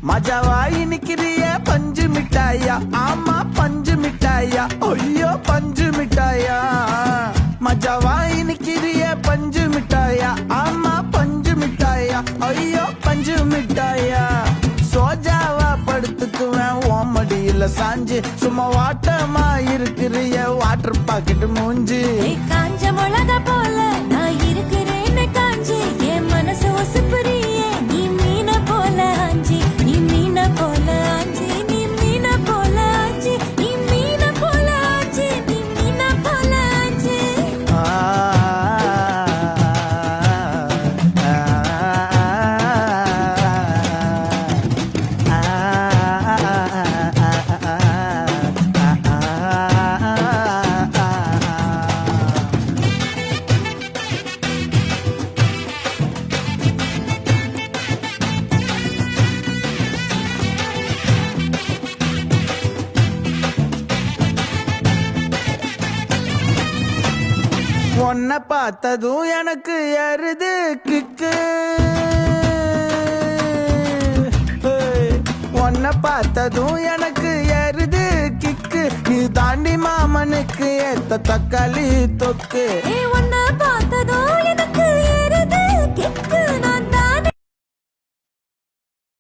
மஜாவாய் நிக்கிறிய பஞ்சு மிட்டாயா, ஆமா பஞ்சு மிட்டாயா, ஐயோ பஞ்சு மிட்டாயா. மஜாவாய் நிக்கிறிய பஞ்சு மிட்டாயா, ஆமா பஞ்சு மிட்டாயா, ஐயோ பஞ்சு மிட்டாயா. சோஜாவா படுத்துக்குவேன் ஓமடியில சாஞ்சு, சும்மா வாட்டமா இருக்கிறிய வாட்டர் பாக்கெட் மூஞ்சி. காஞ்ச மிளகா போல நான் இருக்கிறேன்னு காஞ்சி, என் மனசு ஒசுப்புறியே நீ மீன போல ஆஞ்சி, நீ மீன போல ஆஞ்சி, நீ மீன போல ஆஞ்சி, நீ மீன போல ஆஞ்சி, நீ மீன போல ஆஞ்சி. உன்னை பார்த்ததும் எனக்கு ஏறுது கிக்கு, உன்னை பார்த்ததும் எனக்கு ஏறுது கிக்கு. நீ தாண்டி மாமனுக்கு ஏத்த தக்காளி தொக்கு. உன்னை பார்த்ததும்